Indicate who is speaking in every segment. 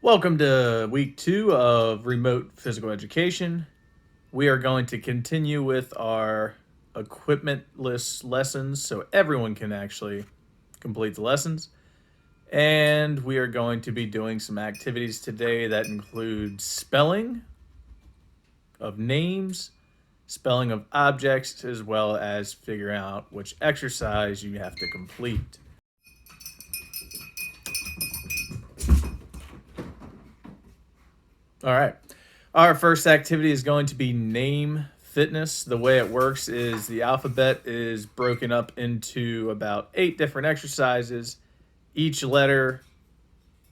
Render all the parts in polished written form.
Speaker 1: Welcome to week 2 of remote physical education. We are going to continue with our equipmentless lessons so everyone can actually complete the lessons. And we are going to be doing some activities today that include spelling of names, spelling of objects, as well as figuring out which exercise you have to complete. All right. Our first activity is going to be name fitness. The way it works is the alphabet is broken up into about 8 different exercises. Each letter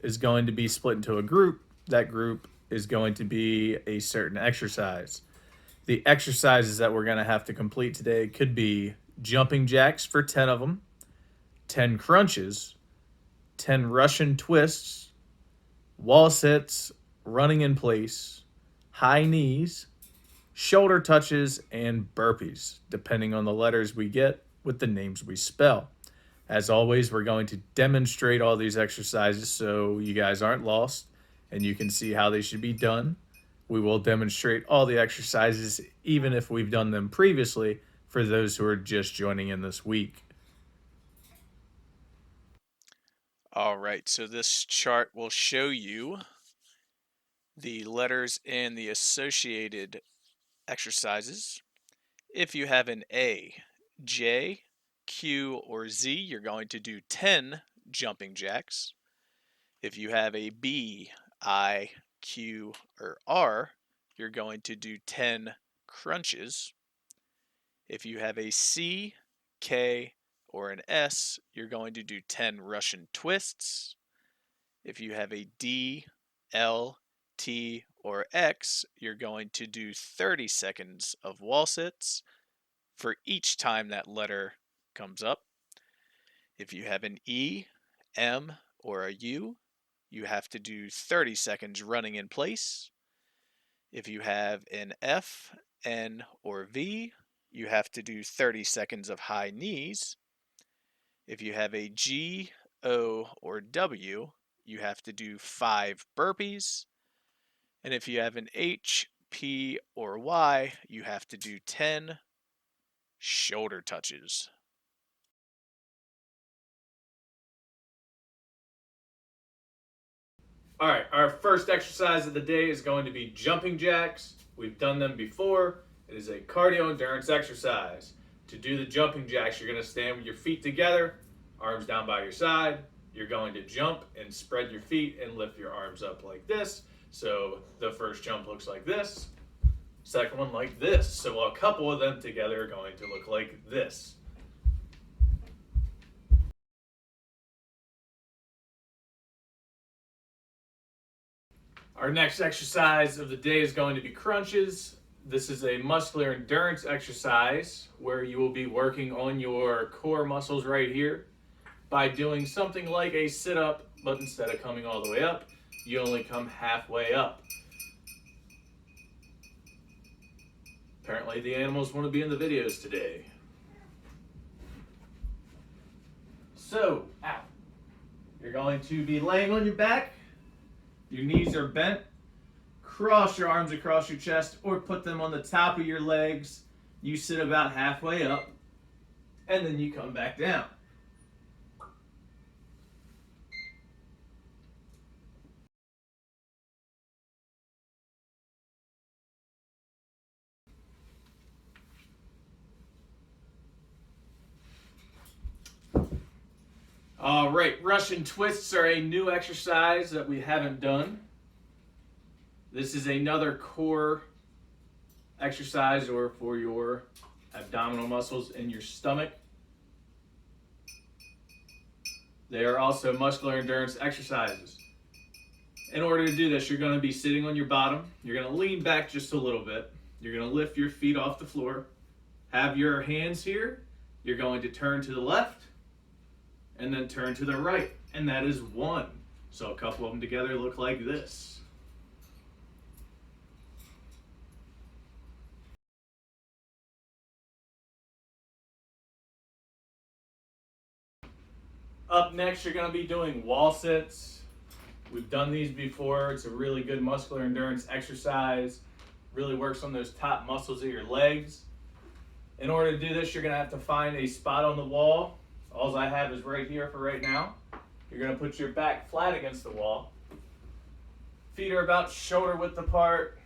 Speaker 1: is going to be split into a group. That group is going to be a certain exercise. The exercises that we're going to have to complete today could be jumping jacks for 10 of them, 10 crunches, 10 Russian twists, wall sits, running in place, high knees, shoulder touches, and burpees, depending on the letters we get with the names we spell. As always, we're going to demonstrate all these exercises so you guys aren't lost and you can see how they should be done. We will demonstrate all the exercises, even if we've done them previously, for those who are just joining in this week.
Speaker 2: All right, so this chart will show you the letters and the associated exercises. If you have an A, J, Q, or Z, you're going to do 10 jumping jacks. If you have a B, I, Q, or R, you're going to do 10 crunches. If you have a C, K, or an S, you're going to do 10 Russian twists. If you have a D, L, T, or X, you're going to do 30 seconds of wall sits for each time that letter comes up. If you have an E, M, or a U, you have to do 30 seconds running in place. If you have an F, N, or V, you have to do 30 seconds of high knees. If you have a G, O, or W, you have to do 5 burpees. And if you have an H, P, or Y, you have to do 10 shoulder touches.
Speaker 1: All right, our first exercise of the day is going to be jumping jacks. We've done them before. It is a cardio endurance exercise. To do the jumping jacks, you're going to stand with your feet together, arms down by your side. You're going to jump and spread your feet and lift your arms up like this. So the first jump looks like this, second one like this. So a couple of them together are going to look like this. Our next exercise of the day is going to be crunches. This is a muscular endurance exercise where you will be working on your core muscles right here by doing something like a sit-up, but instead of coming all the way up, you only come halfway up. Apparently the animals want to be in the videos today. So, ow. You're going to be laying on your back. Your knees are bent. Cross your arms across your chest or put them on the top of your legs. You sit about halfway up and then you come back down. All right, Russian twists are a new exercise that we haven't done. This is another core exercise or for your abdominal muscles in your stomach. They are also muscular endurance exercises. In order to do this, you're going to be sitting on your bottom. You're going to lean back just a little bit. You're going to lift your feet off the floor. Have your hands here. You're going to turn to the left and then turn to the right. And that is one. So a couple of them together look like this. Up next, you're going to be doing wall sits. We've done these before. It's a really good muscular endurance exercise. Really works on those top muscles of your legs. In order to do this, you're going to have to find a spot on the wall. All I have is right here for right now. You're going to put your back flat against the wall. Feet are about shoulder width apart,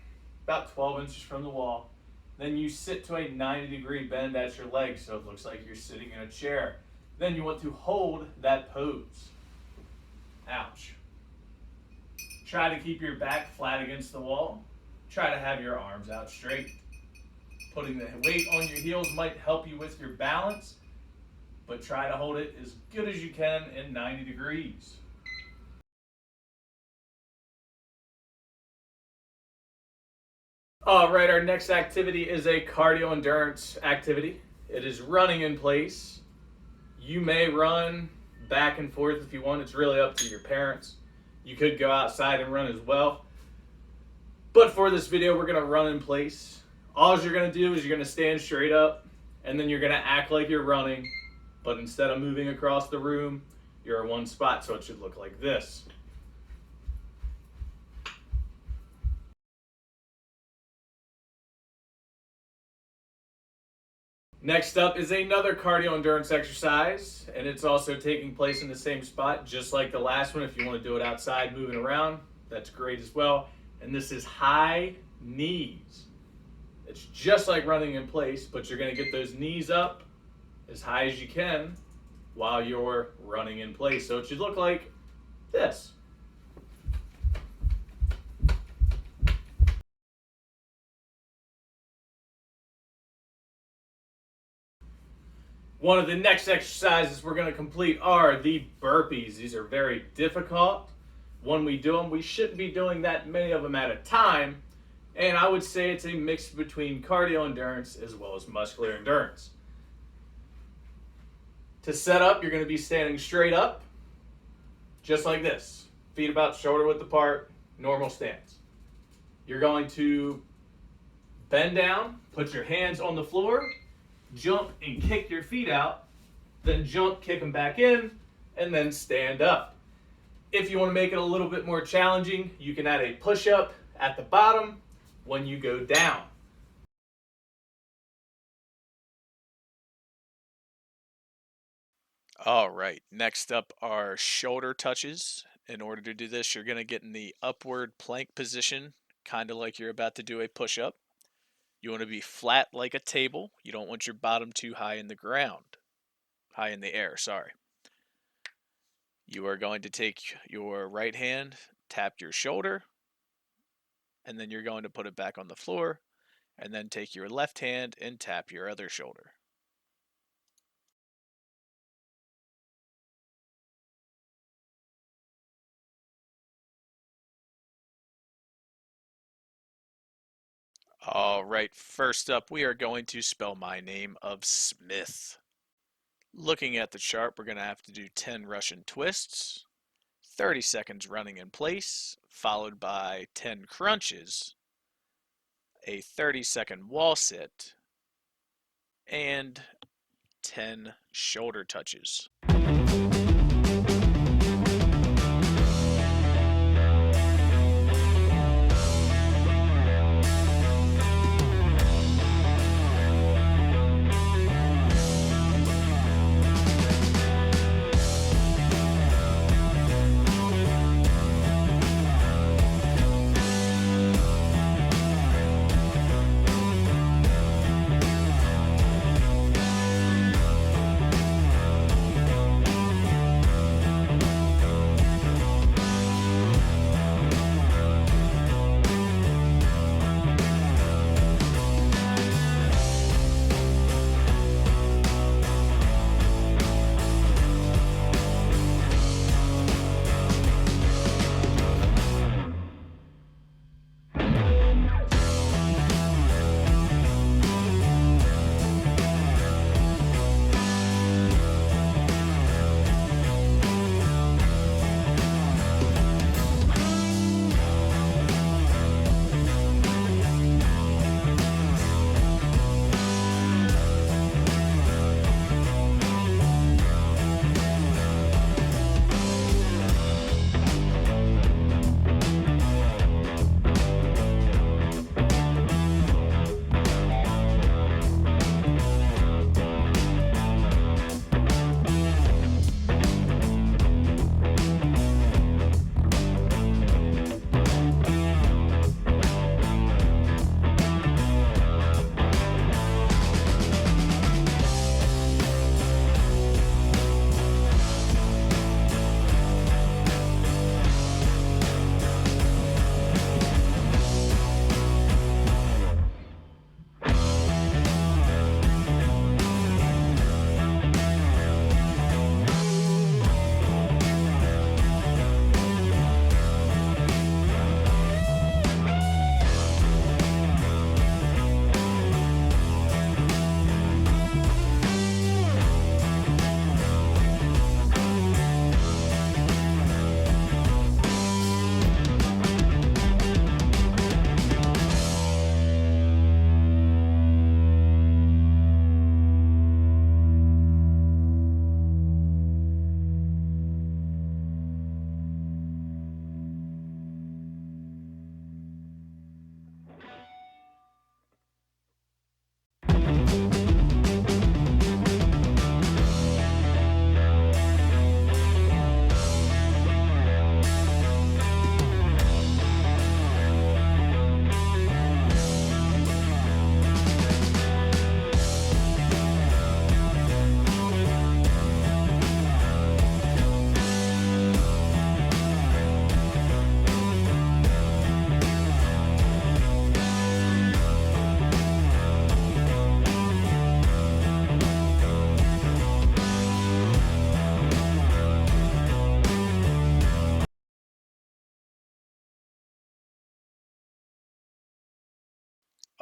Speaker 1: about 12 inches from the wall. Then you sit to a 90-degree bend at your legs so it looks like you're sitting in a chair. Then you want to hold that pose. Ouch. Try to keep your back flat against the wall. Try to have your arms out straight. Putting the weight on your heels might help you with your balance, but try to hold it as good as you can in 90 degrees. All right, our next activity is a cardio endurance activity. It is running in place. You may run back and forth if you want. It's really up to your parents. You could go outside and run as well. But for this video, we're gonna run in place. All you're gonna do is you're gonna stand straight up, and then you're gonna act like you're running, but instead of moving across the room, you're in one spot, so it should look like this. Next up is another cardio endurance exercise, and it's also taking place in the same spot, just like the last one. If you want to do it outside, moving around, that's great as well. And this is high knees. It's just like running in place, but you're going to get those knees up as high as you can while you're running in place. So it should look like this. One of the next exercises we're going to complete are the burpees. These are very difficult. When we do them, we shouldn't be doing that many of them at a time. And I would say it's a mix between cardio endurance as well as muscular endurance. To set up, you're going to be standing straight up, just like this. Feet about shoulder width apart, normal stance. You're going to bend down, put your hands on the floor, jump and kick your feet out, then jump, kick them back in, and then stand up. If you want to make it a little bit more challenging, you can add a push-up at the bottom when you go down.
Speaker 2: All right, next up are shoulder touches. In order to do this, you're going to get in the upward plank position, kind of like you're about to do a push-up. You want to be flat like a table. You don't want your bottom too high in the ground. High in the air, sorry. You are going to take your right hand, tap your shoulder, and then you're going to put it back on the floor, and then take your left hand and tap your other shoulder. All right, first up, we are going to spell my name of Smith. Looking at the chart, we're going to have to do 10 Russian twists, 30 seconds running in place, followed by 10 crunches, a 30-second wall sit, and 10 shoulder touches.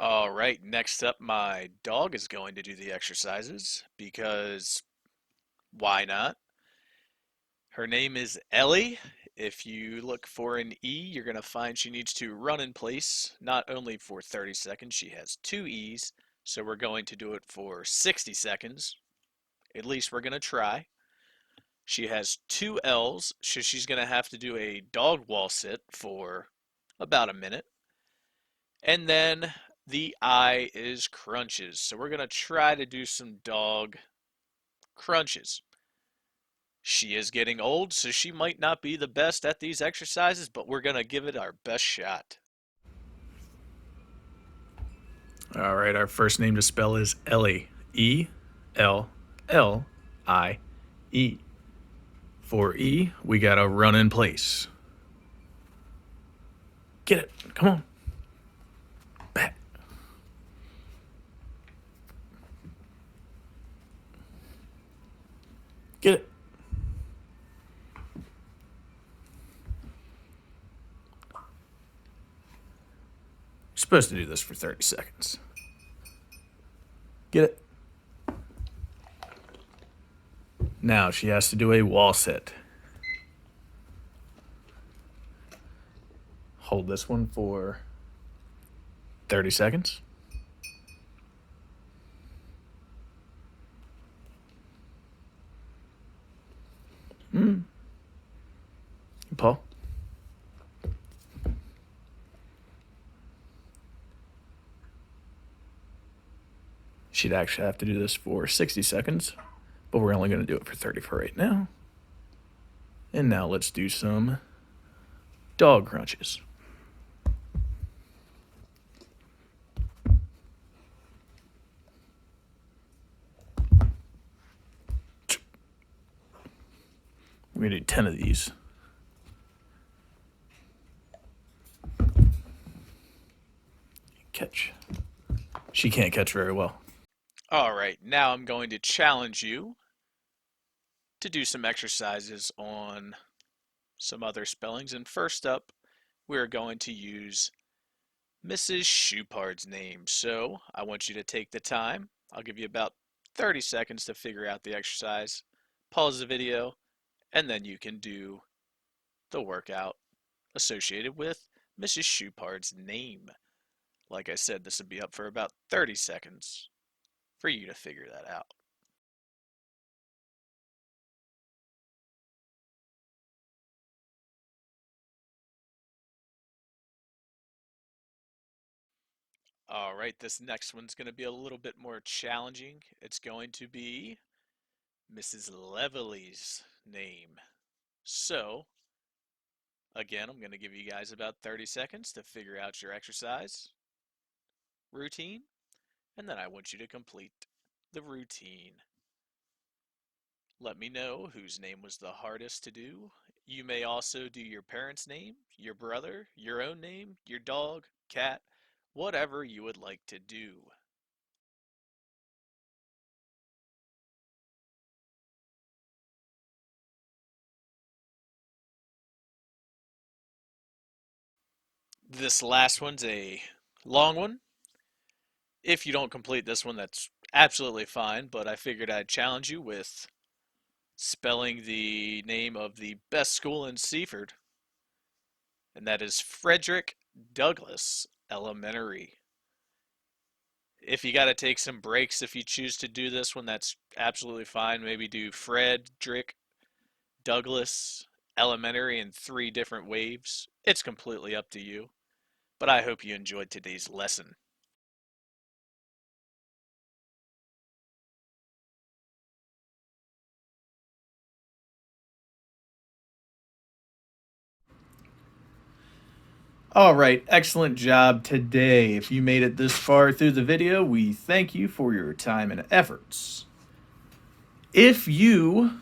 Speaker 2: All right, next up, my dog is going to do the exercises because why not? Her name is Ellie. If you look for an E, you're going to find she needs to run in place, not only for 30 seconds, she has two E's, so we're going to do it for 60 seconds. At least we're going to try. She has two L's, so she's going to have to do a dog wall sit for about a minute. And then the I is crunches. So we're going to try to do some dog crunches. She is getting old, so she might not be the best at these exercises, but we're going to give it our best shot.
Speaker 1: All right, our first name to spell is Ellie. E-L-L-I-E. For E, we got to run in place. Get it. Come on. Back. Get it. You're supposed to do this for 30 seconds. Get it. Now she has to do a wall sit. Hold this one for 30 seconds. Paul. She'd actually have to do this for 60 seconds, but we're only going to do it for 30 for right now. And now let's do some dog crunches. We're going to do 10 of these. Catch. She can't catch very well.
Speaker 2: All right, now I'm going to challenge you to do some exercises on some other spellings. And first up, we're going to use Mrs. Shoupard's name. So I want you to take the time. I'll give you about 30 seconds to figure out the exercise. Pause the video, and then you can do the workout associated with Mrs. Shoupard's name. Like I said, this would be up for about 30 seconds for you to figure that out. All right, this next one's going to be a little bit more challenging. It's going to be Mrs. Leveley's name. So, again, I'm going to give you guys about 30 seconds to figure out your exercise routine, and then I want you to complete the routine. Let me know whose name was the hardest to do. You may also do your parent's name, your brother, your own name, your dog, cat, whatever you would like to do. This last one's a long one. If you don't complete this one, that's absolutely fine, but I figured I'd challenge you with spelling the name of the best school in Seaford, and that is Frederick Douglass Elementary. If you got to take some breaks if you choose to do this one, that's absolutely fine. Maybe do Frederick Douglass Elementary in 3 different waves. It's completely up to you, but I hope you enjoyed today's lesson.
Speaker 1: All right, excellent job today. If you made it this far through the video, we thank you for your time and efforts. If you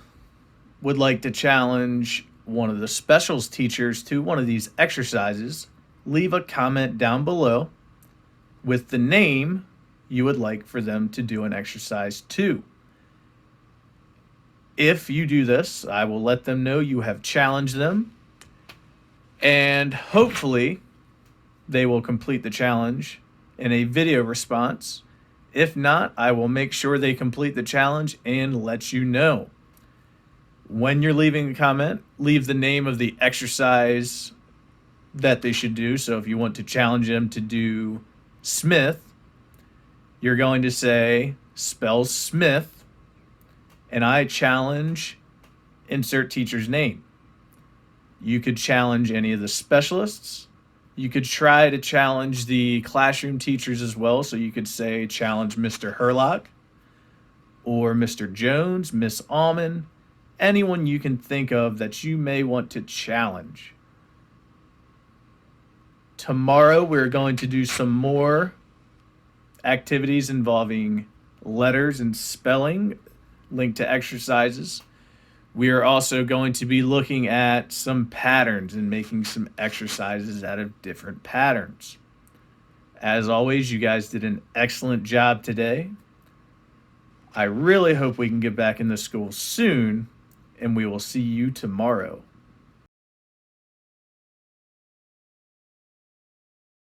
Speaker 1: would like to challenge one of the specials teachers to one of these exercises, leave a comment down below with the name you would like for them to do an exercise to. If you do this, I will let them know you have challenged them, and hopefully they will complete the challenge in a video response. If not, I will make sure they complete the challenge and let you know. When you're leaving a comment, leave the name of the exercise that they should do. So if you want to challenge them to do Smith, you're going to say spell Smith, and I challenge insert teacher's name. You could challenge any of the specialists. You could try to challenge the classroom teachers as well. So you could say challenge Mr. Herlock or Mr. Jones, Miss Almond, anyone you can think of that you may want to challenge. Tomorrow we're going to do some more activities involving letters and spelling linked to exercises. We are also going to be looking at some patterns and making some exercises out of different patterns. As always, you guys did an excellent job today. I really hope we can get back in the school soon, and we will see you tomorrow.